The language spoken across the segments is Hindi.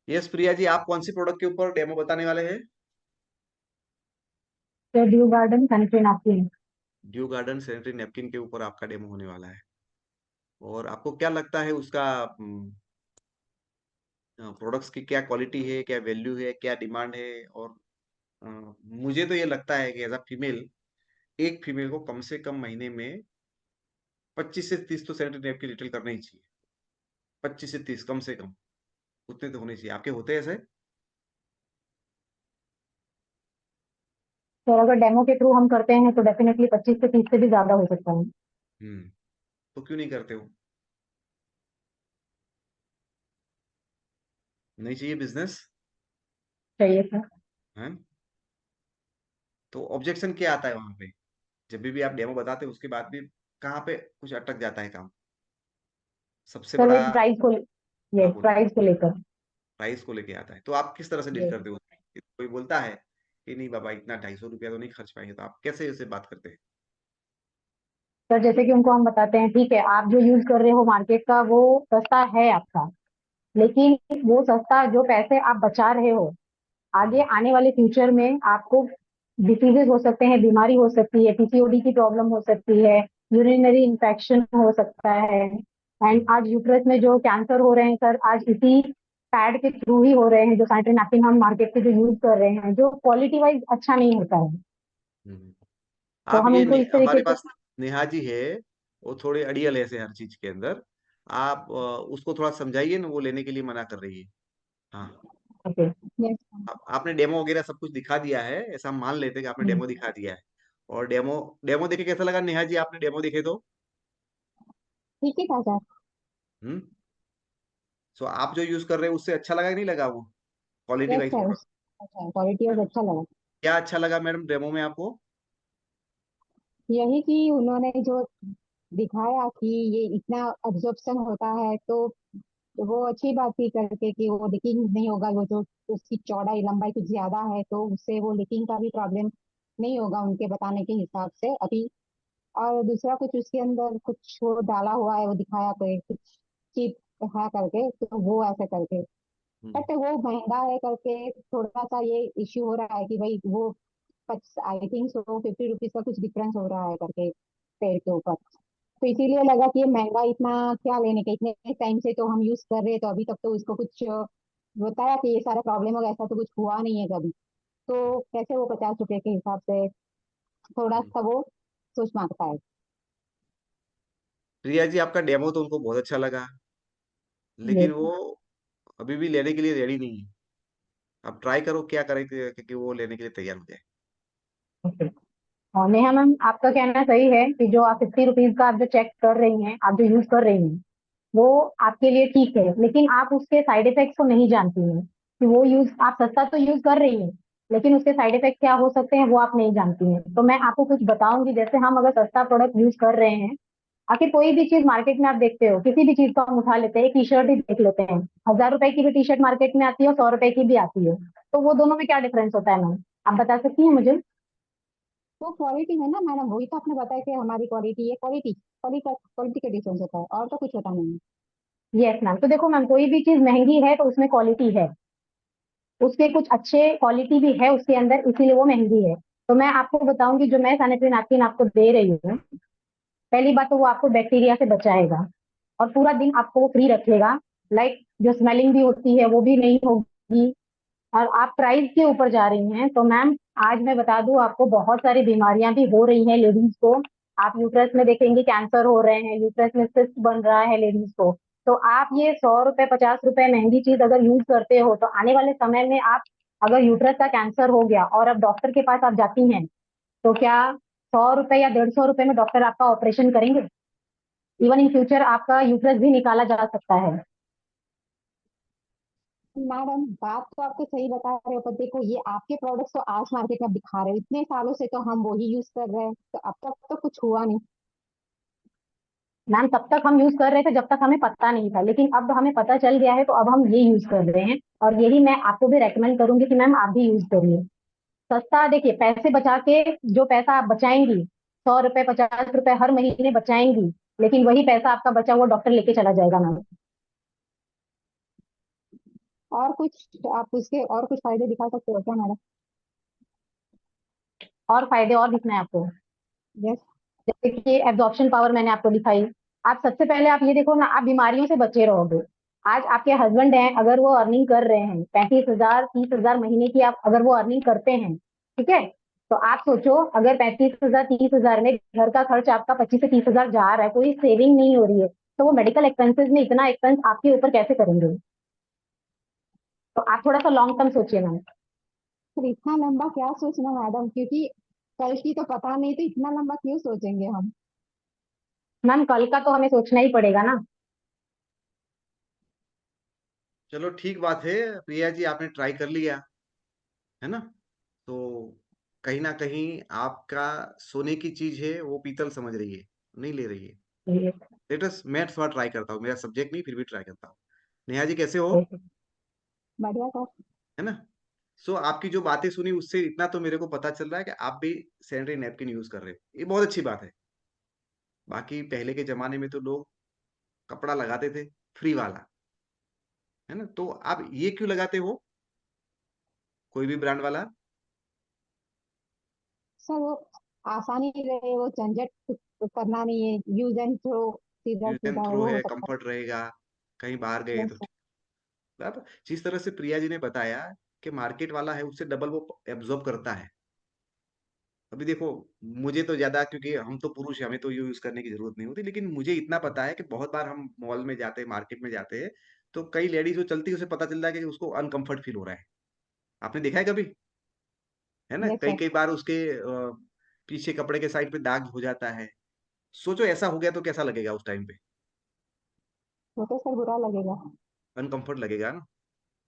यस प्रिया जी, आप कौन सी प्रोडक्ट के ऊपर डेमो बताने वाले हैं? Due garden sanitary napkin. Due garden sanitary napkin के ऊपर आपका डेमो होने वाला है। और आपको क्या लगता है उसका प्रोडक्ट्स की क्या क्वालिटी है, क्या वैल्यू है, क्या डिमांड है? और अ, मुझे तो ये लगता है कि एज अ फीमेल, एक फीमेल को कम से कम महीने में 25 से 30 तो सैनिटरी नैपकिन रिटेल करना ही चाहिए। 25 से 30 कम से कम उतने तो होने चाहिए। आपके होते हैं ऐसे? तो अगर डेमो के थ्रू हम करते हैं तो डेफिनेटली 25 से 30 से भी ज्यादा हो सकता है। हम्म। तो क्यों नहीं करते हो? नहीं चाहिए बिजनेस? चाहिए सर। है? तो ऑब्जेक्शन क्या आता है वहां पे? जब भी आप डेमो बताते हो उसके बाद भी कहाँ पे कुछ अटक जाता है काम? सबसे सर बड़ा। वही प्राइस को, ये हाँ बोलो। प्राइस को लेकर। प्राइस को लेके आता है, तो आप किस तरह से डील ये करते हो? कोई बोलता है कि नहीं बाबा, इतना 250 रुपया तो नहीं खर्च पाएंगे, तो आप कैसे उसे बात करते हैं? सर जैसे कि उनको हम बताते हैं, ठीक है आप जो यूज कर रहे हो मार्केट का वो सस्ता है आपका, लेकिन वो सस्ता जो पैसे आप बचा रहे हो, आगे हम्म। आने वाले फ्यूचर में आपको डिसीजेस हो सकते हैं, बीमारी हो सकती है, पीसीओडी की प्रॉब्लम हो सकती है, यूरिनरी इन्फेक्शन हो सकता है। एंड हम्म। आज यूट्रस में जो कैंसर हो रहे हैं सर, आज इसी पैड के थ्रू ही हो रहे हैं। जो सैनिटरी नैपकिन हम मार्केट से जो यूज कर रहे हैं, जो क्वालिटी वाइज अच्छा नहीं होता है, हम्म। तो आप हम ये उनको इस हमारे तरीके से। पास नेहा जी है, वो थोड़े अड़ियल है ऐसे हर चीज के अंदर। आप उसको थोड़ा समझाइए ना, वो लेने के लिए मना कर रही है। हाँ। ओके। यस। आपने डेमो वगैरह सब कुछ दिखा दिया है, ऐसा हम मान लेते हैं कि आपने डेमो दिखा दिया है। और डेमो डेमो देखे कैसा लगा नेहा जी? आपने डेमो देखे तो? ठीक है सर। हम्म। सो आप जो यूज कर रहे हो उससे अच्छा लगा कि नहीं लगा वो, quality yes wise sir. Product? अच्छा, क्वालिटी वाइज अच्छा लगा। क्या अच्छा लगा मैडम डेमो में आपको? यही कि उन्होंने जो दिखाया कि ये इतना अब्जॉर्प्शन होता है, तो वो अच्छी बात थी करके कि वो लीकिंग नहीं होगा। वो जो उसकी चौड़ाई लंबाई कुछ ज्यादा है तो उससे वो लीकिंग का भी प्रॉब्लम नहीं होगा उनके बताने के हिसाब से अभी। और दूसरा कुछ उसके अंदर कुछ वो डाला हुआ है, वो दिखाया कोई कुछ चीप है करके, तो वो ऐसे करके। हम्म। बट वो महंगा है करके थोड़ा सा ये इश्यू हो रहा है कि भाई वो आई थिंक सो 50 रुपीज का कुछ डिफरेंस हो रहा है करके पेड़ के ऊपर। तो इसीलिए लगा कि ये महंगा इतना क्या लेने का, इतने टाइम से तो हम यूज कर रहे हैं, तो अभी तक तो उसको कुछ बताया कि ये सारा प्रॉब्लम होगा, ऐसा तो कुछ हुआ नहीं है कभी। तो कैसे वो 50 रुपए के हिसाब से थोड़ा हम्म। सा वो सोच मांगता है। प्रिया जी, आपका डेमो तो उनको बहुत अच्छा लगा, ये लेकिन वो अभी भी लेने के लिए रेडी नहीं है। आप ट्राई करो क्या करें कि वो लेने के लिए तैयार हो जाए। ओके। और नेहा मैम, आपका कहना सही है कि जो आप 50 रुपीज का आप जो चेक कर रही हैं, आप जो यूज कर रही हैं, वो आपके लिए ठीक है, लेकिन आप उसके साइड इफेक्ट्स को नहीं जानती हैं कि वो यूज आप सस्ता तो यूज कर रही हैं, लेकिन उसके साइड इफेक्ट क्या हो सकते हैं वो आप नहीं जानती हैं। तो मैं आपको कुछ बताऊंगी। जैसे हम अगर सस्ता प्रोडक्ट यूज कर रहे हैं, आखिर कोई भी चीज मार्केट में आप देखते हो, किसी भी चीज को हम उठा लेते हैं, एक टी शर्ट ही देख लेते हैं, 1000 रुपए की भी टी शर्ट मार्केट में आती है और 100 रुपए की भी आती है। तो वो दोनों में क्या डिफरेंस होता है मैम, आप बता सकती हैं मुझे? वो क्वालिटी है ना मैडम, वही तो आपने बताया कि हमारी क्वालिटी है। क्वालिटी क्वालिटी क्वालिटी का डिफरेंस होता है, और तो कुछ होता नहीं है। Yes ma'am. तो देखो मैम, कोई भी चीज महंगी है तो उसमें क्वालिटी है, उसके कुछ अच्छे क्वालिटी भी है उसके अंदर, इसीलिए वो महंगी है। तो मैं आपको बताऊंगी, जो मैं सैनिटरी नैपकिन आपको दे रही हूँ, पहली बात तो वो आपको बैक्टीरिया से बचाएगा और पूरा दिन आपको वो फ्री रखेगा। लाइक जो स्मेलिंग भी होती है वो भी नहीं होगी। और आप प्राइस के ऊपर जा रही हैं तो मैम, आज मैं बता दूं आपको, बहुत सारी बीमारियां भी हो रही हैं लेडीज को। आप यूट्रस में देखेंगे कैंसर हो रहे हैं, यूट्रस में सिस्ट बन रहा है लेडीज को। तो आप ये 100 रुपए 50 रुपए महंगी चीज अगर यूज करते हो, तो आने वाले समय में आप, अगर यूट्रस का कैंसर हो गया और अब डॉक्टर के पास आप जाती हैं, तो क्या 100 रुपए या 150 रुपए में डॉक्टर आपका ऑपरेशन करेंगे? इवन इन फ्यूचर आपका यूट्रस भी निकाला जा सकता है। मैडम बात तो आपको सही बता रहे हो, पर देखो ये आपके प्रोडक्ट्स तो आज मार्केट में दिखा रहे हो, इतने सालों से तो हम वही यूज कर रहे हैं, तो अब तक तो कुछ हुआ नहीं। मैम तब तक हम यूज कर रहे थे जब तक हमें पता नहीं था, लेकिन अब हमें पता चल गया है तो अब हम ये यूज कर रहे हैं। और यही मैं आपको भी रेकमेंड करूंगी कि मैम आप भी यूज करिए। सस्ता, देखिए पैसे बचा के, जो पैसा आप बचाएंगी, 100 रुपए 50 रुपए हर महीने बचाएंगी, लेकिन वही पैसा आपका बचा हुआ डॉक्टर लेके चला जाएगा मैम। और कुछ आप उसके और कुछ फायदे दिखा सकते हो क्या मैडम? और फायदे और दिखना है आपको? यस। जैसे कि एब्जॉर्प्शन पावर मैंने आपको दिखाई। आप सबसे पहले आप ये देखो ना, आप बीमारियों से बचे रहोगे। आज आपके हस्बैंड हैं, अगर वो अर्निंग कर रहे हैं 35,000 30,000 महीने की, आप अगर वो अर्निंग करते हैं, ठीक है, तो आप सोचो अगर 35,000 30,000 में घर का खर्च आपका 25 से 30,000 जा रहा है, कोई सेविंग नहीं हो रही है, तो वो मेडिकल एक्सपेंसेस में इतना एक्सपेंस आपके ऊपर कैसे करेंगे? तो आप थोड़ा सा लॉन्ग टर्म सोचिए मैम। फिर इतना लंबा क्या सोचना मैडम, क्योंकि कल की तो पता नहीं, तो इतना लंबा क्यों सोचेंगे हम? मैम कल का तो हमें सोचना ही पड़ेगा ना। चलो ठीक बात है प्रिया जी, आपने ट्राई कर लिया, है ना? तो कहीं ना कहीं आपका सोने की चीज है वो पीतल समझ रही है, नहीं ले रही है। ये लेटस मैं थोड़ा ट्राई करता हूँ, मेरा सब्जेक्ट नहीं फिर भी ट्राई करता हूँ। नेहा जी कैसे हो? बढ़िया सर। है ना? सो आपकी जो बातें सुनी उससे इतना तो मेरे को पता चल रहा है कि आप भी सैनिटरी नैपकिन यूज कर रहे हो, ये बहुत अच्छी बात है। बाकी पहले के जमाने में तो लोग कपड़ा लगाते थे फ्री वाला, है ना? तो आप ये क्यों लगाते हो, कोई भी ब्रांड वाला? सर वो आसानी रहे, वो झंझट करना नहीं है, यूज एंड थ्रो, सीधा यूज एंड सीधा थ्रो वो हो है, सकता कंफर्ट रहेगा, कहीं बाहर है। गए यस तो सर। ठीक। अब जिस तरह से प्रिया जी ने बताया कि मार्केट वाला है उससे डबल वो एब्जॉर्ब करता है। अभी देखो, मुझे तो ज्यादा, क्योंकि हम तो पुरुष हैं, हमें तो ये यूज करने की जरूरत नहीं होती, लेकिन मुझे इतना पता है कि बहुत बार हम मॉल में जाते हैं, मार्केट में जाते हैं, तो कई लेडीज जो चलती है उसे पता चलता है कि उसको अनकंफर्ट फील हो रहा है। आपने देखा है कभी? है ना? यस कई सर। कई बार उसके पीछे कपड़े के साइड पे दाग हो जाता है। सोचो ऐसा हो गया तो कैसा लगेगा उस टाइम पे? वो तो सर बुरा लगेगा। अनकंफर्ट लगेगा ना,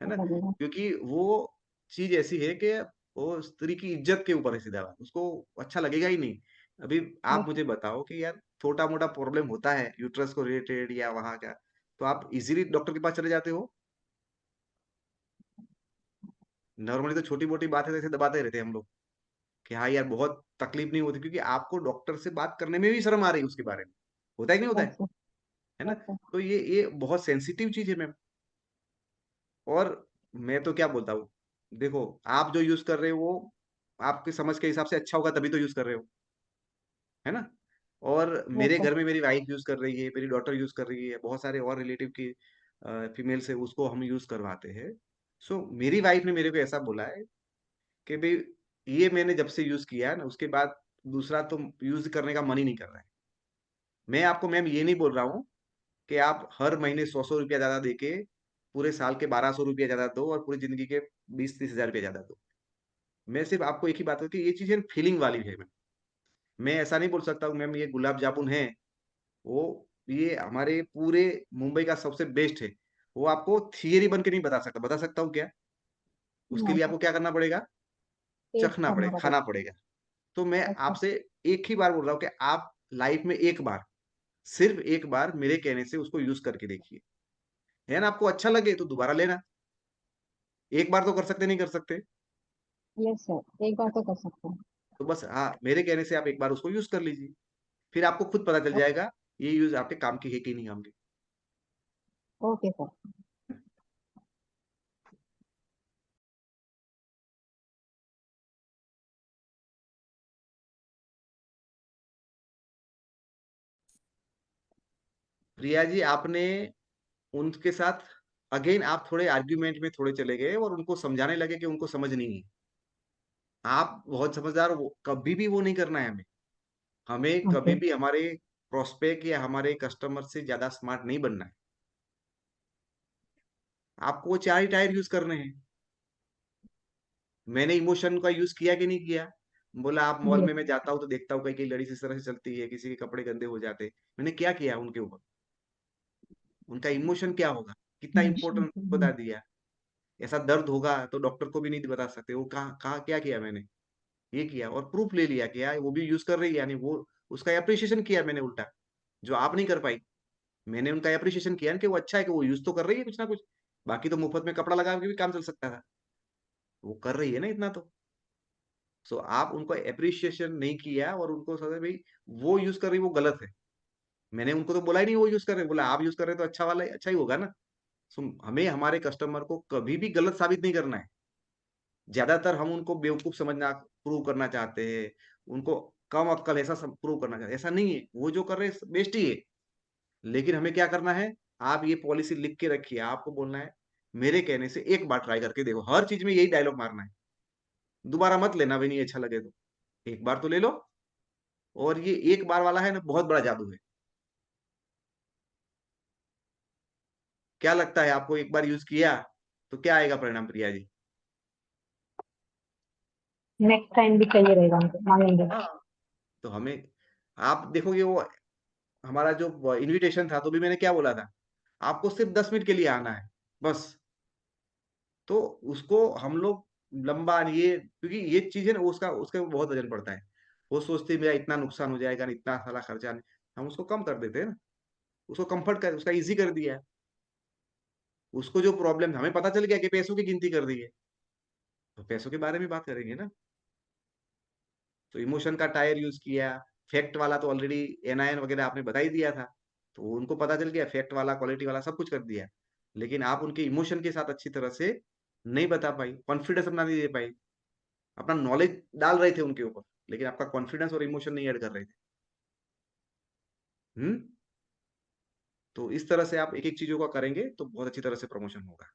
है ना? लगेगा। क्योंकि वो चीज ऐसी है कि वो स्त्री की इज्जत के ऊपर है सीधा, उसको अच्छा लगेगा ही नहीं। अभी आप यस। मुझे बताओ कि यार छोटा मोटा प्रॉब्लम होता है यूट्रस को रिलेटेड या वहां का, तो आप इजीली डॉक्टर के पास चले जाते हो। नॉर्मली तो छोटी मोटी बातें तो ऐसे दबाते रहते हैं हम लोग कि हाँ यार बहुत तकलीफ नहीं होती, क्योंकि आपको डॉक्टर से बात करने में भी शर्म आ रही है उसके बारे में। होता है कि नहीं होता यस सर। है ना? Yes sir. तो ये बहुत सेंसिटिव चीज है मैम। और मैं तो क्या बोलता हूँ, देखो आप जो यूज कर रहे हो वो आपके समझ के हिसाब से अच्छा होगा तभी तो यूज कर रहे हो, है ना? और यस मेरे सर। घर में मेरी वाइफ यूज कर रही है, मेरी डॉटर यूज कर रही है, बहुत सारे और रिलेटिव की फीमेल से उसको हम यूज करवाते हैं। सो मेरी वाइफ ने मेरे को ऐसा बोला है कि भाई ये मैंने जब से यूज किया है ना उसके बाद दूसरा तो यूज करने का मन ही नहीं कर रहा है। मैं आपको मैम ये नहीं बोल रहा हूँ कि आप हर महीने 100-100 रुपया ज्यादा देके पूरे साल के 1,200 रुपया ज्यादा दो और पूरी जिंदगी के 20-30 हजार रुपया ज्यादा दो। मैं सिर्फ आपको एक ही बात हूँ कि ये चीजें फीलिंग वाली है मैम। मैं ऐसा नहीं बोल सकता हूँ मैम ये गुलाब जामुन है, वो ये हमारे पूरे मुंबई का सबसे बेस्ट है, वो आपको थियरी बन के नहीं बता सकता। बता सकता हूँ क्या? उसके नो लिए सर। आपको क्या करना पड़ेगा? टेस्ट चखना करना पड़ेगा, पड़ेगा। खाना पड़ेगा। तो मैं यस सर। आपसे एक ही बार बोल रहा हूँ कि आप लाइफ में एक बार, सिर्फ एक बार मेरे कहने से उसको यूज करके देखिए, है ना? आपको अच्छा लगे तो दोबारा लेना। एक बार तो कर सकते, नहीं कर सकते? यस सर, एक बार तो कर सकते हैं। तो बस हाँ, मेरे कहने से आप एक बार उसको यूज कर लीजिए, फिर आपको खुद पता चल जाएगा ये यूज आपके काम की है कि नहीं काम की। Okay sir. प्रिया जी आपने उनके साथ अगेन आप थोड़े आर्ग्यूमेंट में थोड़े चले गए और उनको समझाने लगे कि उनको समझ नहीं है। आप बहुत समझदार हो, कभी भी वो नहीं करना है हमें। हमें कभी ओके। भी हमारे प्रोस्पेक्ट या हमारे कस्टमर से ज्यादा स्मार्ट नहीं बनना है। आपको वो चार ही टायर यूज करने हैं। मैंने इमोशन का यूज किया कि नहीं किया? बोला आप मॉल में मैं जाता हूँ तो देखता हूँ कई कई लड़की इस तरह से चलती है, किसी के कपड़े गंदे हो जाते हैं। मैंने क्या किया उनके ऊपर? उनका इमोशन क्या होगा, कितना इंपॉर्टेंट बता दिया। ऐसा दर्द होगा तो डॉक्टर को भी नहीं बता सकते, वो कहाँ कहाँ क्या किया मैंने, ये किया और प्रूफ ले लिया कि यार वो भी यूज कर रही है, यानी वो उसका अप्रिशिएशन किया मैंने उल्टा, जो आप नहीं कर पाई। मैंने उनका अप्रिशिएशन किया कि वो अच्छा है कि वो यूज तो कर रही है कुछ ना कुछ, बाकी तो मुफ्त में कपड़ा लगा के भी काम चल सकता था, वो कर रही है ना इतना तो। सो आप उनको अप्रिशिएशन नहीं किया और उनको समझे भाई वो यूज कर रही वो गलत है। मैंने उनको तो बोला ही नहीं वो यूज कर रहे, बोला आप यूज कर रहे तो अच्छा वाला अच्छा ही होगा ना। हमें हमारे कस्टमर को कभी भी गलत साबित नहीं करना है। ज्यादातर हम उनको बेवकूफ समझना प्रूव करना चाहते हैं, उनको कम अक्कल ऐसा प्रूव करना चाहते हैं। ऐसा नहीं है, वो जो कर रहे हैं बेस्ट ही है। लेकिन हमें क्या करना है, आप ये पॉलिसी लिख के रखिए, आपको बोलना है मेरे कहने से एक बार ट्राई करके देखो। हर चीज में यही डायलॉग मारना है, दोबारा मत लेना भी नहीं अच्छा लगे तो, एक बार तो ले लो। और ये एक बार वाला है ना, बहुत बड़ा जादू है। क्या लगता है आपको, एक बार यूज किया तो क्या आएगा परिणाम, प्रिया जी? नेक्स्ट टाइम भी चाहिए रहेगा हमको, मांगेंगे। हाँ, तो हमें, आप देखोगे वो हमारा जो इनविटेशन था, तो भी मैंने क्या बोला था, आपको सिर्फ 10 मिनट के लिए आना है बस। तो उसको हम लोग लंबा ये, क्योंकि ये चीज है ना, उसका उसका बहुत वजन पड़ता है। वो सोचते हैं मेरा इतना नुकसान हो जाएगा, इतना सारा खर्चा नहीं। हम उसको कम कर देते हैं ना, उसको कंफर्ट कर, उसका इजी कर दिया है। उसको जो प्रॉब्लम, हमें पता चल गया कि पैसों की गिनती कर दी है, तो पैसों के बारे में बात करेंगे ना। तो इमोशन का टायर यूज किया, फैक्ट वाला तो ऑलरेडी एनआईएन वगैरह आपने बता ही दिया था, तो उनको पता चल गया, फैक्ट वाला क्वालिटी वाला सब कुछ कर दिया। लेकिन आप उनके इमोशन के साथ अच्छी तरह से नहीं बता पाई, कॉन्फिडेंस अपना नहीं दे पाई। अपना नॉलेज डाल रहे थे उनके ऊपर, लेकिन आपका कॉन्फिडेंस और इमोशन नहीं ऐड कर रहे थे। हम्म। तो इस तरह से आप एक एक चीजों का करेंगे तो बहुत अच्छी तरह से प्रमोशन होगा।